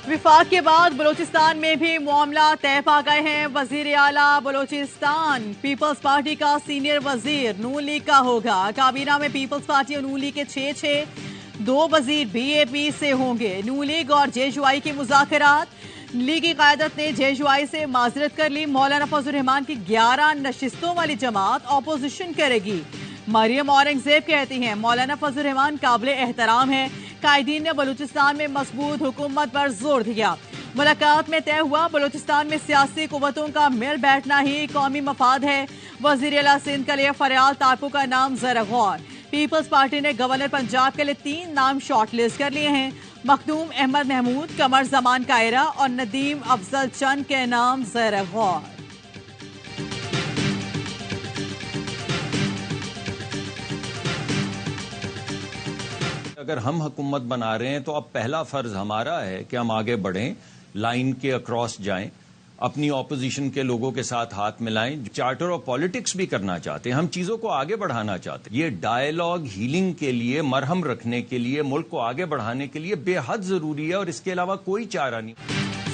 विफाक के बाद बलूचिस्तान में भी मामला तय पा गए हैं। वजीर आला बलूचिस्तान पीपल्स पार्टी का सीनियर वजीर नून लीग का होगा। काबीना में पीपल्स पार्टी और नून लीग के 6 दो वजीर बीएपी से होंगे। नून लीग और जेजुआई की मुज़ाकरात। लीगी क़यादत ने जेजुआई से माजरत कर ली। मौलाना फजल रहमान की 11 नशिस्तों वाली जमात ऑपोजिशन करेगी। मरियम औरंगजेब कहती हैं मौलाना फजल रहमान काबिल एहतराम है। कायदीन ने बलूचिस्तान में मजबूत हुकूमत पर जोर दिया। मुलाकात में तय हुआ बलूचिस्तान में सियासी कुव्वतों का मिल बैठना ही कौमी मफाद है। वजीर आला सिंध के लिए फरयाल तारपू का नाम जरा गौर। पीपल्स पार्टी ने गवर्नर पंजाब के लिए 3 नाम शॉर्टलिस्ट कर लिए हैं। मखदूम अहमद महमूद, कमर जमान कायरा और नदीम अफजल चंद के नाम जरा गौर। अगर हम हुकूमत बना रहे हैं तो अब पहला फर्ज हमारा है कि हम आगे बढ़ें, लाइन के अक्रॉस जाएं, अपनी ऑपोजिशन के लोगों के साथ हाथ मिलाएं। चार्टर ऑफ पॉलिटिक्स भी करना चाहते हैं, हम चीजों को आगे बढ़ाना चाहते हैं। ये डायलॉग हीलिंग के लिए, मरहम रखने के लिए, मुल्क को आगे बढ़ाने के लिए बेहद जरूरी है और इसके अलावा कोई चारा नहीं।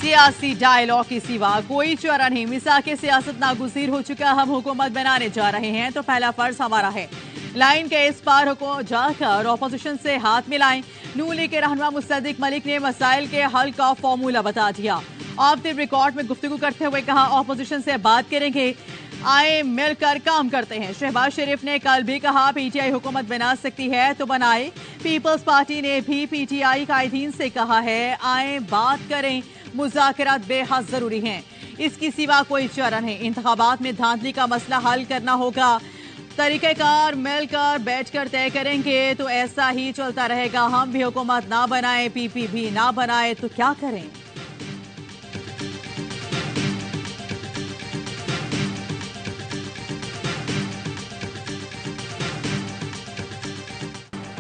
सियासी डायलॉग के सिवा कोई चारा नहीं। मिसाल के सियासत नागुज़ीर हो चुका, हम हुकूमत बनाने जा रहे हैं तो पहला फर्ज हमारा है लाइन के इस पार को जाकर ऑपोजिशन से हाथ मिलाएं। नून लीग के रहनुमा मुस्तदिक मलिक ने मसाइल के हल का फॉर्मूला बता दिया। ऑफ द रिकॉर्ड में गुफ्तगू करते हुए कहा ऑपोजिशन से बात करेंगे, आए मिलकर काम करते हैं। शहबाज शरीफ ने कल भी कहा पीटीआई हुकूमत बना सकती है तो बनाए। पीपल्स पार्टी ने भी पीटीआई कायदीन से कहा है आए बात करें, मुज़ाकरात बेहद जरूरी हैं। इसकी सिवा कोई चारा नहीं। इंतखाबात में धांधली का मसला हल करना होगा। तरीक़ेकार मिलकर बैठकर तय करेंगे तो ऐसा ही चलता रहेगा। हम भी हुकूमत ना बनाए, पीपी भी ना बनाए तो क्या करें।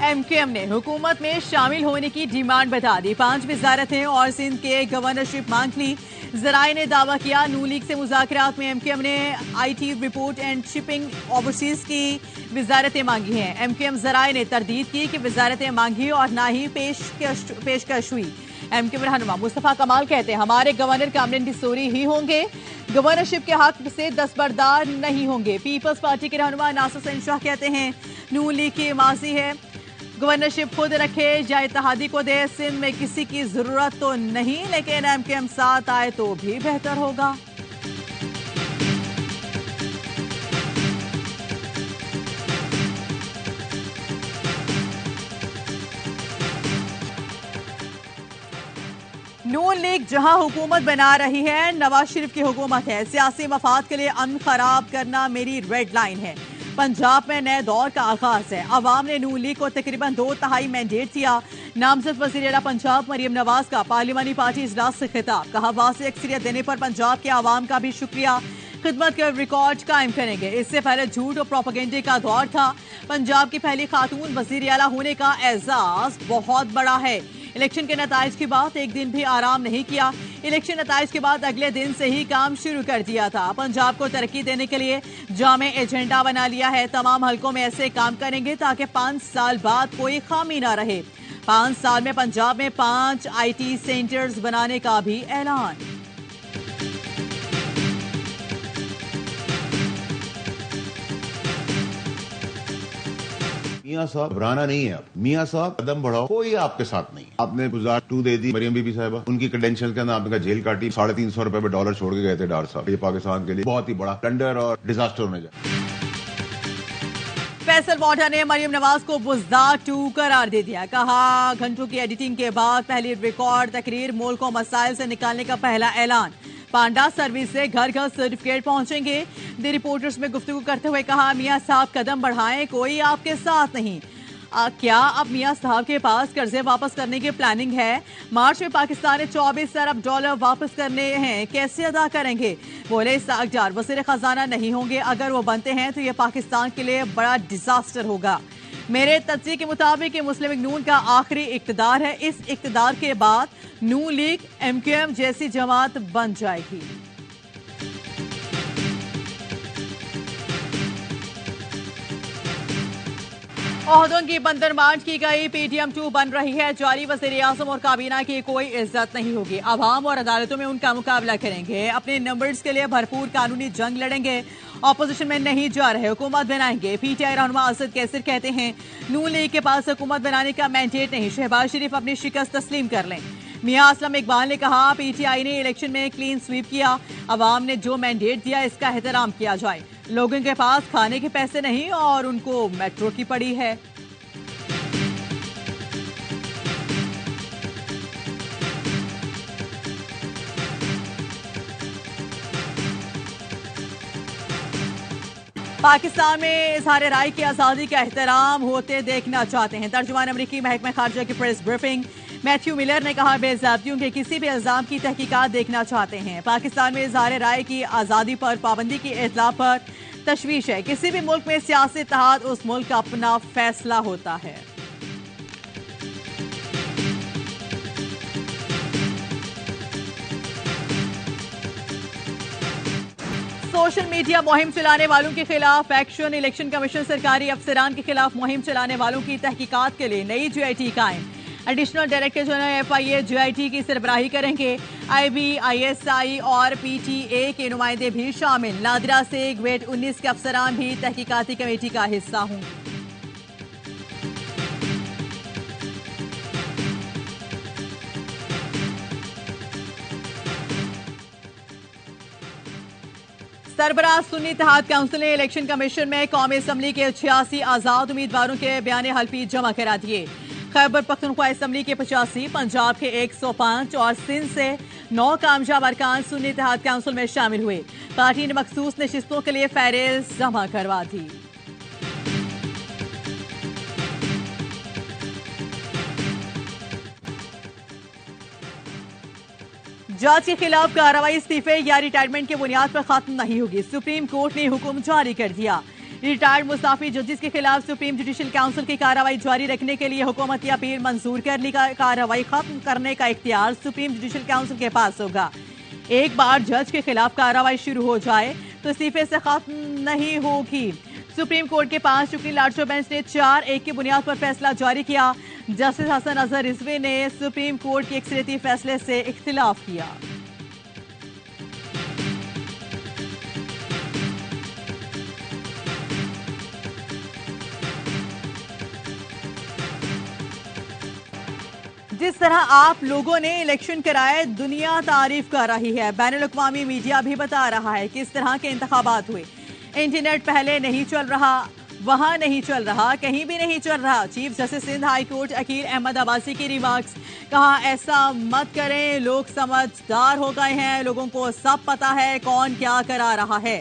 एमक्यूएम ने हुकूमत में शामिल होने की डिमांड बता दी। 5 वजारतें और सिंध के गवर्नरशिप मांग ली। जराए ने दावा किया नून लीग से मुज़ाकरात में एमक्यूएम ने IT, report and shipping, overseas की वजारतें मांगी हैं। एमक्यूएम जराए ने तरदीद की कि वजारतें मांगी और ना ही पेशकश हुई। एमक्यूएम रहनुमा मुस्तफा कमाल कहते हैं हमारे गवर्नर कामरान डिसोरी ही होंगे, गवर्नरशिप के हक से दस्तबरदार नहीं होंगे। पीपल्स पार्टी के रहनुमा नासिर हुसैन शाह कहते हैं नून लीग की माजी है, गवर्नरशिप खुद रखे या इत्तेहादी को दे। सिंध में किसी की जरूरत तो नहीं, लेकिन एमक्यूएम साथ आए तो भी बेहतर होगा। नून लीग जहां हुकूमत बना रही है, नवाज शरीफ की हुकूमत है। सियासी मफाद के लिए अमन खराब करना मेरी रेड लाइन है। पंजाब में नए दौर का आगाज है। अवाम ने नून लीग को तकरीबन 2/3 मैंडेट दिया। नामजद वज़ीर आला पंजाब मरियम नवाज का पार्लिमानी पार्टी इजलास से खिताब। कहा वाज़ेह अक्सरियत देने पर पंजाब के अवाम का भी शुक्रिया, खिदमत का रिकॉर्ड कायम करेंगे। इससे पहले झूठ और प्रोपेगेंडे का दौर था। पंजाब की पहली खातून वज़ीर आला होने का एजाज बहुत बड़ा है। इलेक्शन के नताइज के बाद एक दिन भी आराम नहीं किया। इलेक्शन नताइज के बाद अगले दिन से ही काम शुरू कर दिया था। पंजाब को तरक्की देने के लिए जामे एजेंडा बना लिया है। तमाम हलकों में ऐसे काम करेंगे ताकि 5 साल बाद कोई खामी ना रहे। 5 साल में पंजाब में 5 IT सेंटर्स बनाने का भी ऐलान। मियां साहब घबराना नहीं है। मियां साहब कदम बढ़ाओ, कोई आपके साथ नहीं। आपने गुजार 2 दे दी मरियम बीबी साहिबा, उनकी क्रेडेंशियल के अंदर आपने जेल काटी। 350 रुपए में डॉलर छोड़ के गए थे डॉक्टर साहब। ये पाकिस्तान के लिए बहुत ही बड़ा ब्लंडर और डिजास्टर होने जाए। फैसल वाडा ने मरियम नवाज को बुज़दार 2 करार दे दिया। कहा घंटों की एडिटिंग के बाद पहली रिकॉर्ड तकरीर, मुल्क को मसाइल से निकालने का पहला ऐलान। पांडा सर्विस से घर घर सर्टिफिकेट पहुंचेंगे। द रिपोर्टर्स में गुफ्तगू करते हुए कहा मियां साहब कदम बढ़ाएं, कोई आपके साथ नहीं। क्या अब मियां साहब के पास कर्जे वापस करने की प्लानिंग है? मार्च में पाकिस्तान ने 24 अरब डॉलर वापस करने हैं, कैसे अदा करेंगे? बोले सागजार वज़ीर खजाना नहीं होंगे, अगर वो बनते हैं तो ये पाकिस्तान के लिए बड़ा डिजास्टर होगा। मेरे तज्ज़िये के मुताबिक मुस्लिम लीग नून का आखिरी इक़्तिदार है। इस इक़्तिदार के बाद नून लीग एमक्यूएम जैसी जमात बन जाएगी। ओहदों की बंदरबांट की गई, पीटीएम 2 बन रही है जारी, वज़ीर आज़म और काबीना की कोई इज्जत नहीं होगी। अवाम और अदालतों में उनका मुकाबला करेंगे, अपने नंबर्स के लिए भरपूर कानूनी जंग लड़ेंगे, ऑपोजिशन में नहीं जा रहे, हुकूमत बनाएंगे। पीटीआई रहनुमा असद कैसर कहते हैं नून लीग के पास हुकूमत बनाने का मैंडेट नहीं, शहबाज शरीफ अपनी शिकस्त तस्लीम कर लें। मियां असलम इकबाल ने कहा पीटीआई ने इलेक्शन में क्लीन स्वीप किया, अवाम ने जो मैंडेट दिया इसका एहतराम किया जाए। लोगों के पास खाने के पैसे नहीं और उनको मेट्रो की पड़ी है। पाकिस्तान में इजहार राय की आज़ादी का एहतराम होते देखना चाहते हैं। तर्जुमान अमरीकी महकमा खारजा की प्रेस ब्रीफिंग मैथ्यू मिलर ने कहा बेज़ाब्तियों के किसी भी इल्जाम की तहकीकात देखना चाहते हैं। पाकिस्तान में इजहार राय की आज़ादी पर पाबंदी की इतला पर तशवीश है। किसी भी मुल्क में सियासी इत्तेहाद उस मुल्क का अपना फैसला होता है। सोशल मीडिया मुहिम चलाने वालों के खिलाफ एक्शन, इलेक्शन कमीशन सरकारी अफसरान के खिलाफ मुहिम चलाने वालों की तहकीकात के लिए नई जीआईटी कायम। Additional director general FIA JIT की सरबराही करेंगे। आईबी, आईएसआई और पीटीए के नुमाइंदे भी शामिल। नादिरा से ग्रेड 19 के अफसरान भी तहकीकाती कमेटी का हिस्सा होंगे। सरबराह सुन्नी इत्तेहाद काउंसिल ने इलेक्शन कमीशन में कौमी असम्बली के 86 आजाद उम्मीदवारों के बयान हल्फी जमा करा दिए। खैबर पख्तूनख्वा असम्बली के 85, पंजाब के 105 और सिंध से 9 कामयाब अरकान सुन्नी इत्तेहाद काउंसिल में शामिल हुए। पार्टी ने मखसूस नशिस्तों के लिए फहरिस्त जमा करवा दी। जज के खिलाफ कार्रवाई इस्तीफे या रिटायरमेंट के बुनियाद पर खत्म नहीं होगी। सुप्रीम कोर्ट ने हुक्म जारी कर दिया। रिटायर्ड मुस्ताफी जजेस के खिलाफ सुप्रीम जुडिशल काउंसिल की कार्रवाई जारी रखने के लिए हुकूमती अपील मंजूर कर ली। कार्रवाई खत्म करने का इख्तियार सुप्रीम जुडिशल काउंसिल के पास होगा। एक बार जज के खिलाफ कार्रवाई शुरू हो जाए तो इस्तीफे से खत्म नहीं होगी। सुप्रीम कोर्ट के 5 शुक्री लार्जो बेंच ने 4-1 की बुनियाद पर फैसला जारी किया। जस्टिस हसन अजहर रिजवी ने सुप्रीम कोर्ट के अक्सरियती फैसले से इख्तिलाफ किया। जिस तरह आप लोगों ने इलेक्शन कराए दुनिया तारीफ कर रही है। बैनुल अक़वामी मीडिया भी बता रहा है किस तरह के इंतखाबात हुए। इंटरनेट पहले नहीं चल रहा, वहां नहीं चल रहा, कहीं भी नहीं चल रहा। Chief justice Sindh high court Aqeel Ahmed Abbasi की रिमार्क्स, कहा ऐसा मत करें, लोग समझदार हो गए हैं, लोगों को सब पता है कौन क्या करा रहा है।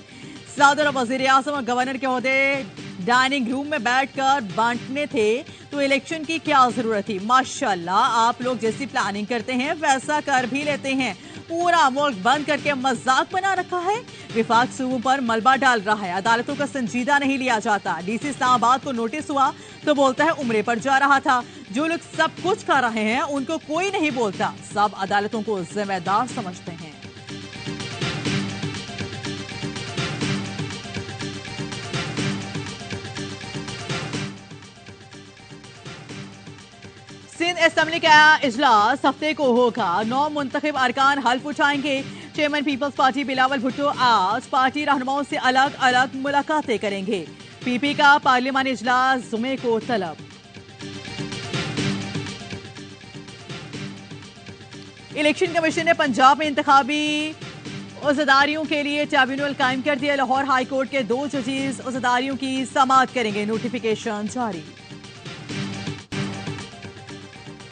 सदर और वजीर आज़म और गवर्नर के ओहदे डाइनिंग रूम में बैठकर बांटने थे तो इलेक्शन की क्या जरूरत थी। माशाल्लाह आप लोग जैसी प्लानिंग करते हैं वैसा कर भी लेते हैं। पूरा मुल्क बंद करके मजाक बना रखा है। विफाक सूबों पर मलबा डाल रहा है। अदालतों का संजीदा नहीं लिया जाता। डीसी इस्लामाबाद को नोटिस हुआ तो बोलता है उम्रे पर जा रहा था। जो लोग सब कुछ कर रहे हैं उनको कोई नहीं बोलता। सब अदालतों को जिम्मेदार समझते हैं। सिंध असेंबली का इजलास हफ्ते को होगा। 9 मुंतखब अरकान हल्फ उठाएंगे। चेयरमैन पीपल्स पार्टी बिलावल भुट्टो आज पार्टी रहनुमाओं से अलग अलग मुलाकातें करेंगे। पीपी का पार्लियामानी इजलास जुमे को तलब। इलेक्शन कमीशन ने पंजाब में इंतखाबी उज़दारियों के लिए ट्रिब्यूनल कायम कर दिया। लाहौर हाई कोर्ट के 2 जजेस उज़दारियों की समाअत करेंगे। नोटिफिकेशन जारी।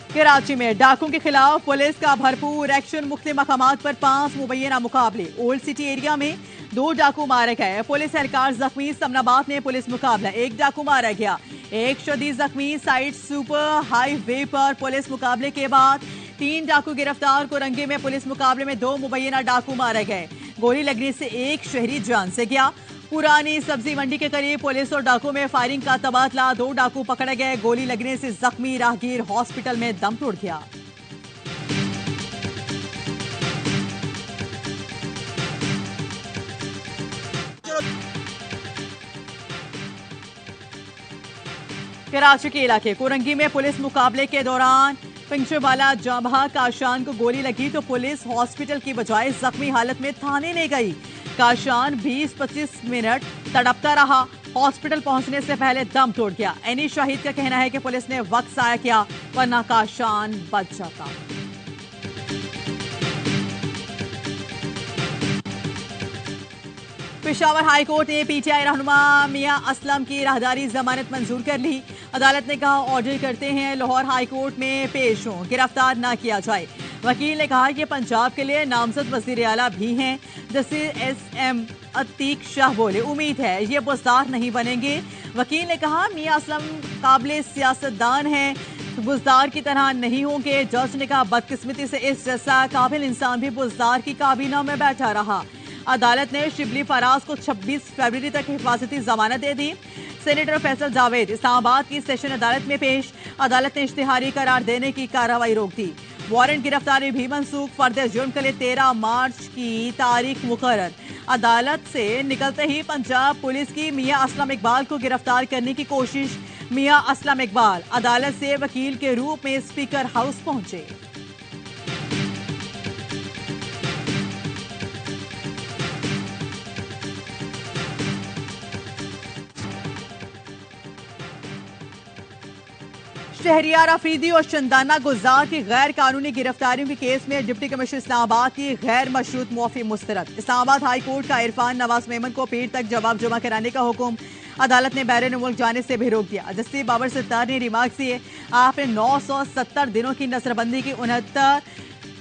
कराची में डाकुओं के खिलाफ पुलिस का भरपूर एक्शन। मुख्तलिफ मकामात पर 5 मुबैना मुकाबले। ओल्ड सिटी एरिया में 2 डाकू मारे गए। पुलिस एहलकार जख्मी। समनाबाद में पुलिस मुकाबला, 1 डाकू मारा गया, 1 शदीद जख्मी। साइड सुपर हाईवे पर पुलिस मुकाबले के बाद 3 डाकू गिरफ्तार। कोरंगे में पुलिस मुकाबले में 2 मुबैना डाकू मारे गए। गोली लगने से 1 शहरी जान से गया। पुरानी सब्जी मंडी के करीब पुलिस और डाकू में फायरिंग का तबादला। 2 डाकू पकड़े गए। गोली लगने से जख्मी राहगीर हॉस्पिटल में दम तोड़ गया। कराची के इलाके कोरंगी में पुलिस मुकाबले के दौरान पिंचवाला जाबहा काशान को गोली लगी तो पुलिस हॉस्पिटल की बजाय जख्मी हालत में थाने ले गई। काशान 20-25 मिनट तड़पता रहा, हॉस्पिटल पहुंचने से पहले दम तोड़ गया। एनी शाहिद का कहना है कि पुलिस ने वक्त जाया किया वरना काशान बच जाता। पेशावर हाई कोर्ट ने पीटीआई रहनुमा मियां असलम की राहदारी जमानत मंजूर कर ली। अदालत ने कहा ऑर्डर करते हैं लाहौर हाई कोर्ट में पेश हों, गिरफ्तार ना किया जाए। वकील ने कहा कि पंजाब के लिए नामजद वजीर आला भी हैं। जस्टिस SM अतीक शाह बोले उम्मीद है ये बुजदार नहीं बनेंगे। वकील ने कहा मियां असलम काबिल सियासतदान हैं, बुजदार की तरह नहीं होंगे। जज ने कहा बदकिस्मती से इस जैसा काबिल इंसान भी बुजदार की काबीना में बैठा रहा। अदालत ने शिबली फराज को 26 फरवरी तक हिफाजती जमानत दे दी। सेनेटर फैसल जावेद इस्लामाबाद की सेशन अदालत में पेश। अदालत ने इश्तिहारी करार देने की कार्रवाई रोक दी। वारंट गिरफ्तारी भी मनसूख। फर्द जुर्म के लिए 13 मार्च की तारीख मुकर्रर। अदालत से निकलते ही पंजाब पुलिस की मियां असलम इकबाल को गिरफ्तार करने की कोशिश। मियां असलम इकबाल अदालत से वकील के रूप में स्पीकर हाउस पहुंचे। शहरियार अफरीदी और चंदाना गुलजार की गैर कानूनी गिरफ्तारियों के केस में डिप्टी कमिश्नर इस्लामाबाद की गैर मशरूत मुआफी मुस्तरद। इस्लामाबाद हाई कोर्ट का इरफान नवाज मेमन को पीर तक जवाब जमा कराने का हुक्म अदालत ने बैरून मुल्क जाने से भी रोक दिया। जस्टिस बाबर सत्तार ने रिमार्क दिए आपने 970 दिनों की नजरबंदी की 69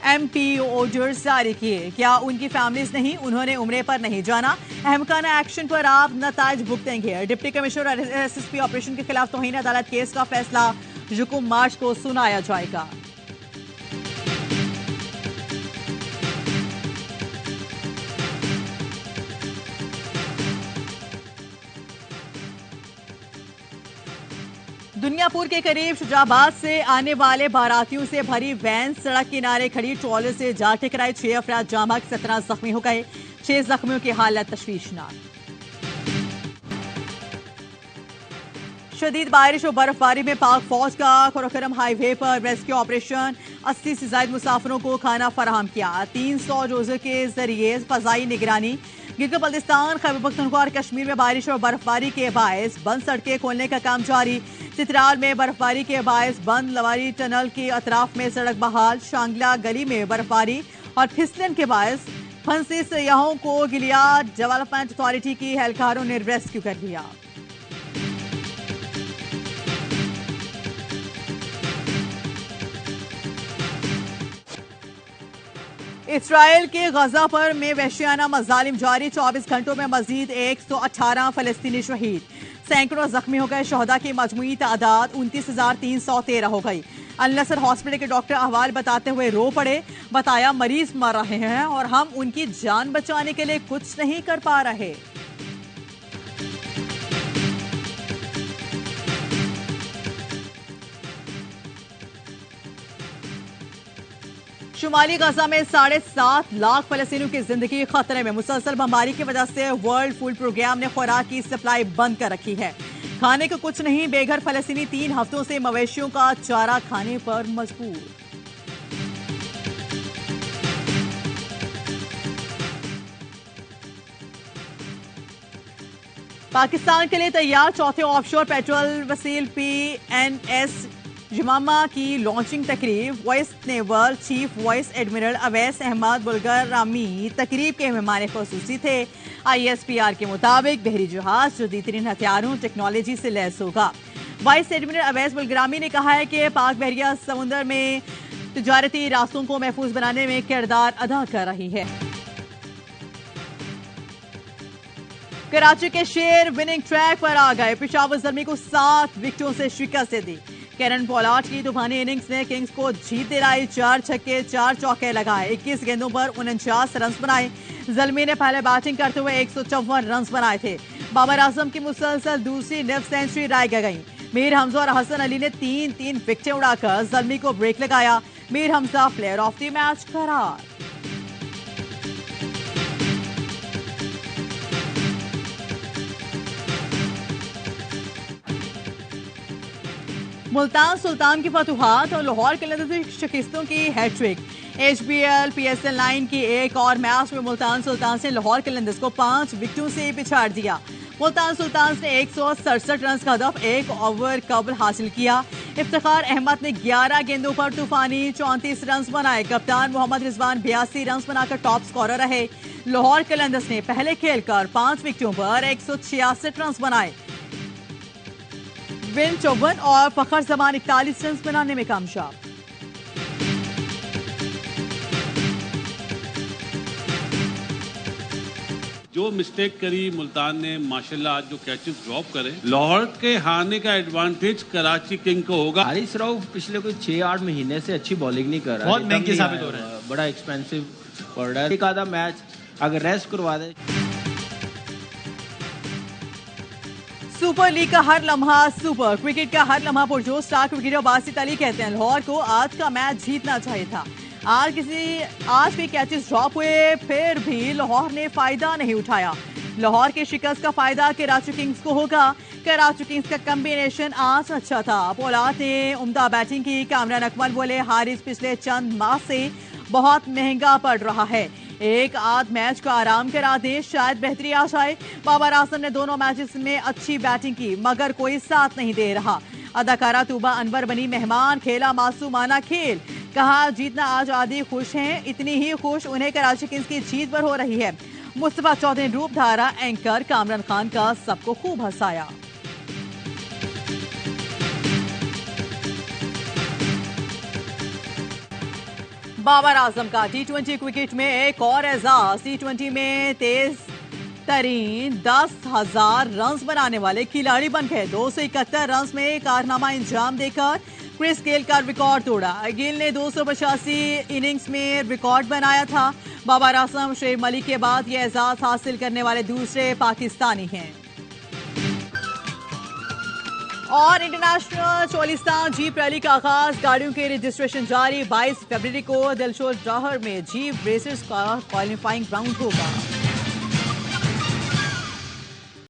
MP ऑर्डर्स जारी किए, क्या उनकी फैमिलीज नहीं? उन्होंने उम्रे पर नहीं जाना। अहमकाना एक्शन पर आप नताज भुगतेंगे। डिप्टी कमिश्नर और SSP ऑपरेशन के खिलाफ तौहीन अदालत केस का फैसला जुकुम मार्च को सुनाया जाएगा। दुनियापुर के करीब शुजाबाद से आने वाले बारातियों से भरी वैन सड़क किनारे खड़ी ट्रॉले से जा टकराई। 6 अफराद जाम बहक, 17 जख्मी हो गए। 6 जख्मियों की हालत तशवीशनाक। शदीद बारिश और बर्फबारी में पाक फौज का कोरकरम हाईवे पर रेस्क्यू ऑपरेशन। 80 से ज्यादा मुसाफिरों को खाना फराहम किया। 300 रोजे के जरिए फजाई निगरानी। गिलगित बल्तिस्तान, खैबर पख्तूनख्वा और कश्मीर में बारिश और बर्फबारी के बायस बंद सड़कें खोलने का काम जारी। चित्राल में बर्फबारी के बायस बंद, लवारी टनल के अतराफ में सड़क बहाल। शांगला गली में बर्फबारी और फिसलन के बायस फंसे सयाहों को गिलियाद डेवलपमेंट अथॉरिटी की एहलकारों ने रेस्क्यू कर लिया। इसराइल के गजा पर में वहशियाना मजालिम जारी। 24 घंटों में मजीद 118 फलस्तीनी शहीद, सैकड़ों जख्मी हो गए। शहदा की मजमूई तादाद 29,313 हो गई। अल-नसर हॉस्पिटल के डॉक्टर अहवाल बताते हुए रो पड़े। बताया मरीज मर रहे हैं और हम उनकी जान बचाने के लिए कुछ नहीं कर पा रहे। शुमाली गजा में 7.5 लाख फलस्तीनियों की जिंदगी खतरे में। मुसलसल बमबारी की वजह से वर्ल्ड फूड प्रोग्राम ने खुराक की सप्लाई बंद कर रखी है। खाने को कुछ नहीं, बेघर फलस्तीनी 3 हफ्तों से मवेशियों का चारा खाने पर मजबूर। पाकिस्तान के लिए तैयार चौथे ऑफशोर पेट्रोल वसील PNS जमामा की लॉन्चिंग तकरीब। Vice naval chief vice admiral Awais Ahmed बुल्गारामी तकरीब के मेहमान खुसूसी थे। ISPR के मुताबिक बहरी जहाज जदीदतरीन हथियारों टेक्नोलॉजी से लैस होगा। वाइस एडमिरल अवैस बुल्गारामी ने कहा है कि पाक बहरिया समुद्र में तिजारती रास्तों को महफूज बनाने में किरदार अदा कर रही है। कराची के शेर विनिंग ट्रैक पर आ गए। पेशावर ज़ल्मी को 7 विकेटों से शिकस्त दी। कैरन पोलार्ड की तूफानी इनिंग्स ने किंग्स को जीत दिलाई। 4 छक्के 4 चौके लगाए। 21 गेंदों पर 49 रन बनाए। ज़ल्मी ने पहले बैटिंग करते हुए 154 रन बनाए थे। बाबर आजम की मुसलसल दूसरी नेफ सेंचुरी राय गई। मीर हमजा और हसन अली ने 3-3 विकेटें उड़ाकर ज़ल्मी को ब्रेक लगाया। Mir Hamza player of the match करार। मुल्तान सुल्तान की फतुहात और लाहौर कलंदर्स की शिकस्तों की हैट्रिक। HBL PSL 9 की एक और मैच में मुल्तान सुल्तान ने लाहौर कलंदर्स को 5 विकेटों से पिछाड़ दिया। मुल्तान सुल्तान ने 167 रन का हदफ 1 ओवर कबल हासिल किया। इफ्तिखार अहमद ने 11 गेंदों पर तूफानी 34 रन बनाए। कप्तान मोहम्मद रिजवान 82 रन बनाकर टॉप स्कोरर रहे। लाहौर कलंदर्स ने पहले खेलकर 5 विकेटों पर 166 रन बनाए। विन 54 और फखर जमान 41 रन बनाने में कामयाब। जो मिस्टेक करी मुल्तान ने माशाल्लाह आज जो कैचेस ड्रॉप करे, लाहौर के हारने का एडवांटेज कराची किंग को होगा। हारिस राउफ पिछले कोई 6-8 महीने से अच्छी बॉलिंग नहीं कर रहा, बहुत महंगे साबित हो रहे हैं, बड़ा एक्सपेंसिव पड़ रहा है। एक आधा मैच अगर रेस्ट करवा दे। सुपर लीग का हर लम्हा सुपर, क्रिकेट का हर लम्हा पुरजोश। स्टार क्रिकेटर बासित अली कहते हैं लाहौर को आज का मैच जीतना चाहिए था। आज के कैचेस ड्रॉप हुए फिर भी लाहौर ने फायदा नहीं उठाया। लाहौर के शिकस्त का फायदा कराची किंग्स को होगा। कराची किंग्स का कॉम्बिनेशन आज अच्छा था। पोलार्ड ने उम्दा बैटिंग की। कामरान अकमल बोले हारिस पिछले चंद माह से बहुत महंगा पड़ रहा है, एक आध मैच का आराम करा दे, शायद बेहतरी आ जाए। बाबर आजम ने दोनों मैचेस में अच्छी बैटिंग की मगर कोई साथ नहीं दे रहा। अदाकारा तूबा अनवर बनी मेहमान, खेला मासूमाना खेल। कहा जीतना आज आदि खुश हैं, इतनी ही खुश उन्हें कराची किंग्स की जीत पर हो रही है। मुस्तफा चौधरी रूप धारा एंकर कामरान खान का सबको खूब हंसाया। बाबर आजम का T20 क्रिकेट में एक और एजाज। T20 में तेज तरीन 10,000 रन बनाने वाले खिलाड़ी बन गए। 271 रन में कारनामा अंजाम देकर क्रिस गेल का रिकॉर्ड तोड़ा। गेल ने 285 इनिंग्स में रिकॉर्ड बनाया था। बाबर आजम शेख मलिक के बाद ये एजाज हासिल करने वाले दूसरे पाकिस्तानी हैं। और इंटरनेशनल चोलिस्तान जीप रैली का आगाज, गाड़ियों के रजिस्ट्रेशन जारी। 22 फरवरी को दिलशोर जौहर में जीप रेसर्स का क्वालिफाइंग राउंड होगा।